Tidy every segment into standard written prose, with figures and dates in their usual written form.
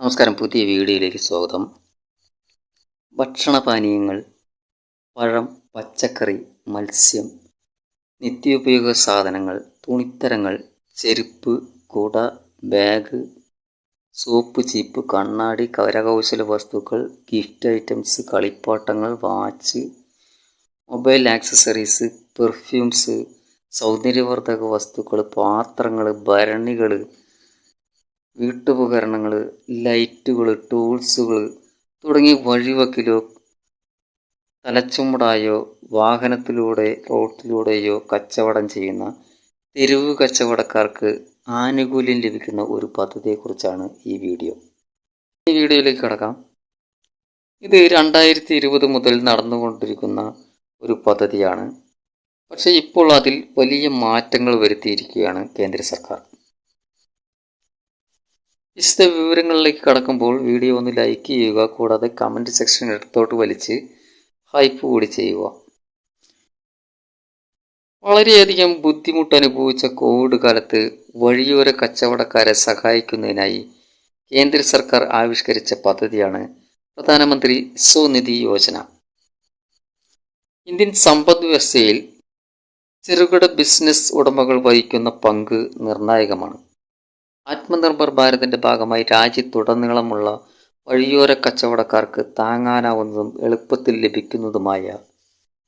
നമസ്കാരം, പുതിയ വീഡിയോയിലേക്ക് സ്വാഗതം. ഭക്ഷണപാനീയങ്ങൾ, പഴം, പച്ചക്കറി, മത്സ്യം, നിത്യോപയോഗ സാധനങ്ങൾ, തുണിത്തരങ്ങൾ, ചെരുപ്പ്, കുട, ബാഗ്, സോപ്പ്, ചീപ്പ്, കണ്ണാടി, കരകൗശല വസ്തുക്കൾ, ഗിഫ്റ്റ് ഐറ്റംസ്, കളിപ്പാട്ടങ്ങൾ, വാച്ച്, മൊബൈൽ ആക്സസറീസ്, പെർഫ്യൂംസ്, സൗന്ദര്യവർദ്ധക വസ്തുക്കൾ, പാത്രങ്ങൾ, ഭരണികൾ, വീട്ടുപകരണങ്ങൾ, ലൈറ്റുകൾ, ടൂൾസുകൾ തുടങ്ങി വഴിവക്കിലോ തലച്ചുമടായോ റോട്ടിലൂടെയോ കച്ചവടം ചെയ്യുന്ന തെരുവ് കച്ചവടക്കാർക്ക് ആനുകൂല്യം ലഭിക്കുന്ന ഒരു പദ്ധതിയെക്കുറിച്ചാണ് ഈ വീഡിയോയിലേക്ക് കടക്കാം. ഇത് 2020 മുതൽ നടന്നുകൊണ്ടിരിക്കുന്ന ഒരു പദ്ധതിയാണ്. പക്ഷേ ഇപ്പോൾ അതിൽ വലിയ മാറ്റങ്ങൾ വരുത്തിയിരിക്കുകയാണ് കേന്ദ്ര സർക്കാർ. വിശദ വിവരങ്ങളിലേക്ക് കടക്കുമ്പോൾ വീഡിയോ ഒന്ന് ലൈക്ക് ചെയ്യുക. കൂടാതെ കമൻറ്റ് സെക്ഷൻ ഇടത്തോട്ട് വലിച്ച് ഹൈപ്പ് കൂടി ചെയ്യുക. വളരെയധികം ബുദ്ധിമുട്ട് അനുഭവിച്ച കോവിഡ് കാലത്ത് വഴിയോര കച്ചവടക്കാരെ സഹായിക്കുന്നതിനായി കേന്ദ്ര സർക്കാർ ആവിഷ്കരിച്ച പദ്ധതിയാണ് പ്രധാനമന്ത്രി സ്വനിധി യോജന. ഇന്ത്യൻ സമ്പദ് വ്യവസ്ഥയിൽ ചെറുകിട ബിസിനസ് ഉടമകൾ വഹിക്കുന്ന പങ്ക് നിർണായകമാണ്. ആത്മനിർഭർ ഭാരതിന്റെ ഭാഗമായി രാജ്യത്തുടനീളമുള്ള വഴിയോര കച്ചവടക്കാർക്ക് താങ്ങാനാവുന്നതും എളുപ്പത്തിൽ ലഭിക്കുന്നതുമായ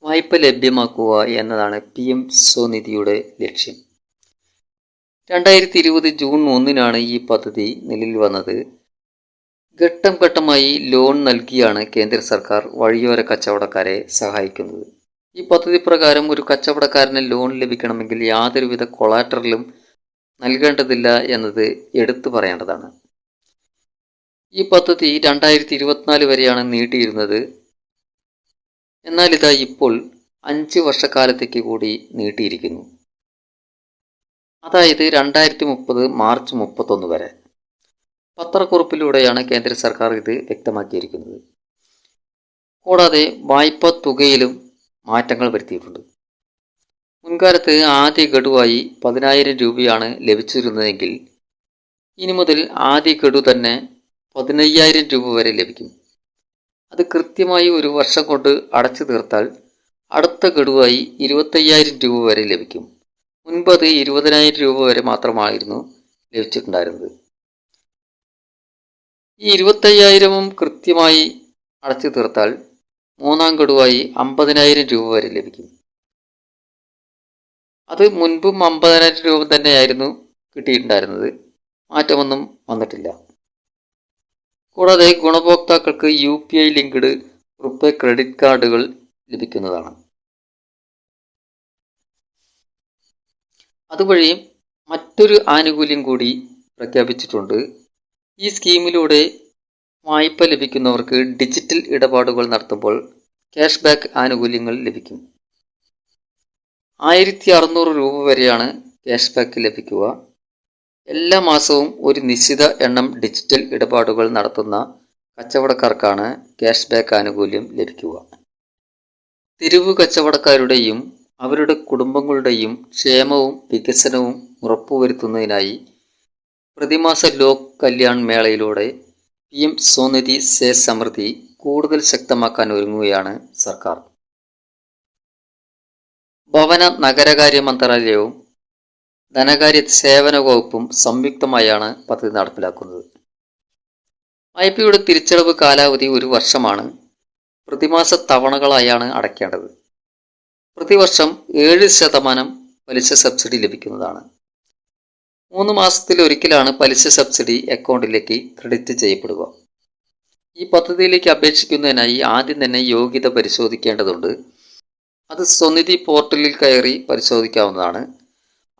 വായ്പ ലഭ്യമാക്കുക എന്നതാണ് PM സ്വനിധിയുടെ ലക്ഷ്യം. 2020 ജൂൺ 1 ഈ പദ്ധതി നിലവിൽ വന്നത്. ഘട്ടം ഘട്ടമായി ലോൺ നൽകിയാണ് കേന്ദ്ര സർക്കാർ വഴിയോര കച്ചവടക്കാരെ സഹായിക്കുന്നത്. ഈ പദ്ധതി പ്രകാരം ഒരു കച്ചവടക്കാരന് ലോൺ ലഭിക്കണമെങ്കിൽ യാതൊരുവിധ കൊളാറ്ററലും നൽകേണ്ടതില്ല എന്നത് എടുത്തു പറയേണ്ടതാണ്. ഈ പദ്ധതി 2024 വരെയാണ് നീട്ടിയിരുന്നത്. എന്നാൽ ഇതാ ഇപ്പോൾ 5 വർഷക്കാലത്തേക്ക് കൂടി നീട്ടിയിരിക്കുന്നു. അതായത് 2030 മാർച്ച് 31 വരെ. പത്രക്കുറിപ്പിലൂടെയാണ് കേന്ദ്ര സർക്കാർ ഇത് വ്യക്തമാക്കിയിരിക്കുന്നത്. കൂടാതെ വായ്പാ തുകയിലും മാറ്റങ്ങൾ വരുത്തിയിട്ടുണ്ട്. മുൻകാലത്ത് ആദ്യ ഗഡുവായി 10,000 രൂപയാണ് ലഭിച്ചിരുന്നതെങ്കിൽ ഇനി മുതൽ ആദ്യ ഗഡു തന്നെ 15,000 രൂപ വരെ ലഭിക്കും. അത് കൃത്യമായി ഒരു വർഷം കൊണ്ട് അടച്ചു തീർത്താൽ അടുത്ത ഗഡുവായി 25,000 രൂപ വരെ ലഭിക്കും. മുൻപ് അത് 20,000 രൂപ വരെ മാത്രമായിരുന്നു ലഭിച്ചിട്ടുണ്ടായിരുന്നത്. ഈ 25,000 കൃത്യമായി അടച്ചു തീർത്താൽ മൂന്നാം ഗഡുവായി 50,000 രൂപ വരെ ലഭിക്കും. അത് മുൻപും 50,000 രൂപ തന്നെയായിരുന്നു കിട്ടിയിട്ടുണ്ടായിരുന്നത്. മാറ്റമൊന്നും വന്നിട്ടില്ല. കൂടാതെ ഗുണഭോക്താക്കൾക്ക് UPI ലിങ്ക്ഡ് റുപേ ക്രെഡിറ്റ് കാർഡുകൾ ലഭിക്കുന്നതാണ്. അതുവഴി മറ്റൊരു ആനുകൂല്യം കൂടി പ്രഖ്യാപിച്ചിട്ടുണ്ട്. ഈ സ്കീമിലൂടെ വായ്പ ലഭിക്കുന്നവർക്ക് ഡിജിറ്റൽ ഇടപാടുകൾ നടത്തുമ്പോൾ ക്യാഷ് ബാക്ക് ആനുകൂല്യങ്ങൾ ലഭിക്കും. 1,600 രൂപ വരെയാണ് ക്യാഷ് ബാക്ക് ലഭിക്കുക. എല്ലാ മാസവും ഒരു നിശ്ചിത എണ്ണം ഡിജിറ്റൽ ഇടപാടുകൾ നടത്തുന്ന കച്ചവടക്കാർക്കാണ് ക്യാഷ് ബാക്ക് ആനുകൂല്യം ലഭിക്കുക. തെരുവ് കച്ചവടക്കാരുടെയും അവരുടെ കുടുംബങ്ങളുടെയും ക്ഷേമവും വികസനവും ഉറപ്പുവരുത്തുന്നതിനായി പ്രതിമാസ ലോക് കല്യാൺ മേളയിലൂടെ PM സ്വനിധി സേ സമൃദ്ധി കൂടുതൽ ശക്തമാക്കാൻ ഒരുങ്ങുകയാണ് സർക്കാർ. ഭവന നഗരകാര്യ മന്ത്രാലയവും ധനകാര്യ സേവന വകുപ്പും സംയുക്തമായാണ് പദ്ധതി നടപ്പിലാക്കുന്നത്. വായ്പയുടെ തിരിച്ചടവ് കാലാവധി 1 വർഷമാണ്. പ്രതിമാസ തവണകളായാണ് അടയ്ക്കേണ്ടത്. പ്രതിവർഷം 7% പലിശ സബ്സിഡി ലഭിക്കുന്നതാണ്. 3 മാസത്തിലൊരിക്കലാണ് പലിശ സബ്സിഡി അക്കൗണ്ടിലേക്ക് ക്രെഡിറ്റ് ചെയ്യപ്പെടുക. ഈ പദ്ധതിയിലേക്ക് അപേക്ഷിക്കുന്നതിനായി ആദ്യം തന്നെ യോഗ്യത പരിശോധിക്കേണ്ടതുണ്ട്. അത് സ്വനിധി പോർട്ടലിൽ കയറി പരിശോധിക്കാവുന്നതാണ്.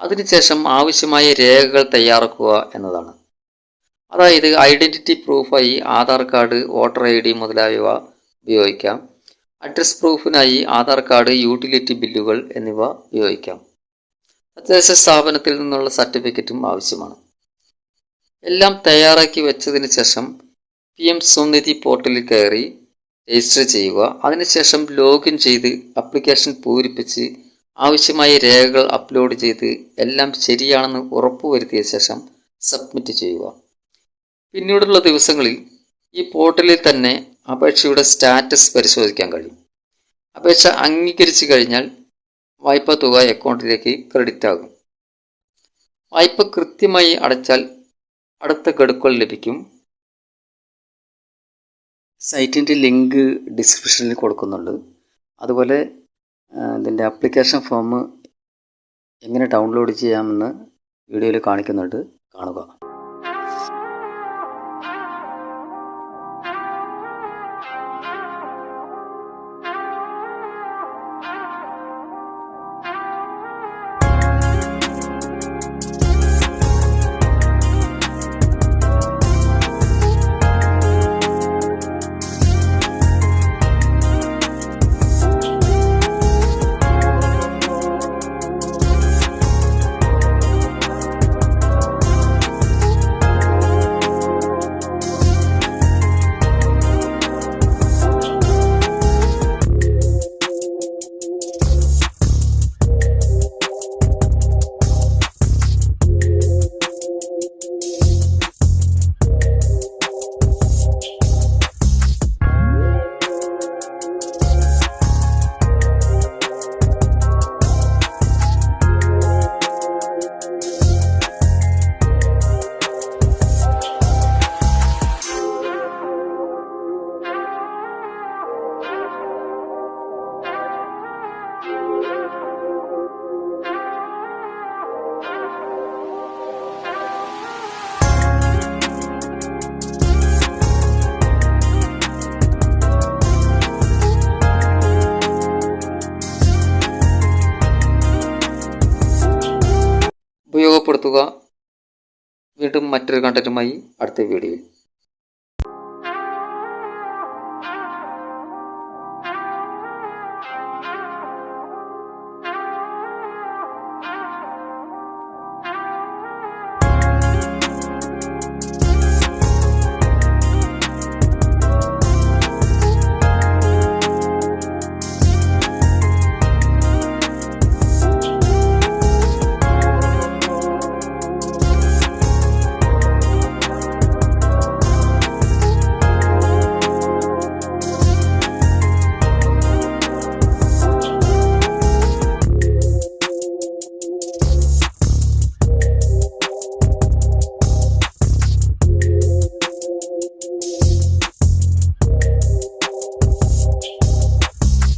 അതിനുശേഷം ആവശ്യമായ രേഖകൾ തയ്യാറാക്കുക എന്നതാണ്. അതായത് ഐഡന്റിറ്റി പ്രൂഫായി ആധാർ കാർഡ്, വോട്ടർ ID മുതലായവ ഉപയോഗിക്കാം. അഡ്രസ് പ്രൂഫിനായി ആധാർ കാർഡ്, യൂട്ടിലിറ്റി ബില്ലുകൾ എന്നിവ ഉപയോഗിക്കാം. തദ്ദേശ സ്ഥാപനത്തിൽ നിന്നുള്ള സർട്ടിഫിക്കറ്റും ആവശ്യമാണ്. എല്ലാം തയ്യാറാക്കി വെച്ചതിന് ശേഷം PM സ്വനിധി പോർട്ടലിൽ കയറി രജിസ്റ്റർ ചെയ്യുക. അതിനുശേഷം ലോഗിൻ ചെയ്ത് ആപ്ലിക്കേഷൻ പൂരിപ്പിച്ച് ആവശ്യമായ രേഖകൾ അപ്ലോഡ് ചെയ്ത് എല്ലാം ശരിയാണെന്ന് ഉറപ്പുവരുത്തിയ ശേഷം സബ്മിറ്റ് ചെയ്യുക. പിന്നീടുള്ള ദിവസങ്ങളിൽ ഈ പോർട്ടലിൽ തന്നെ അപേക്ഷയുടെ സ്റ്റാറ്റസ് പരിശോധിക്കാൻ കഴിയും. അപേക്ഷ അംഗീകരിച്ചു കഴിഞ്ഞാൽ വായ്പാ തുക അക്കൗണ്ടിലേക്ക് ക്രെഡിറ്റ് ആകും. വായ്പ കൃത്യമായി അടച്ചാൽ അടുത്ത ഗഡുക്കൾ ലഭിക്കും. സൈറ്റിൻ്റെ ലിങ്ക് ഡിസ്ക്രിപ്ഷനിൽ കൊടുക്കുന്നുണ്ട്. അതുപോലെ ഇതിൻ്റെ ആപ്ലിക്കേഷൻ ഫോം എങ്ങനെ ഡൗൺലോഡ് ചെയ്യാമെന്ന് വീഡിയോയിൽ കാണിക്കുന്നുണ്ട്, കാണുക. ഉപയോഗപ്പെടുത്തുക. വീണ്ടും മറ്റൊരു കണ്ടന്റുമായി അടുത്ത വീഡിയോയിൽ.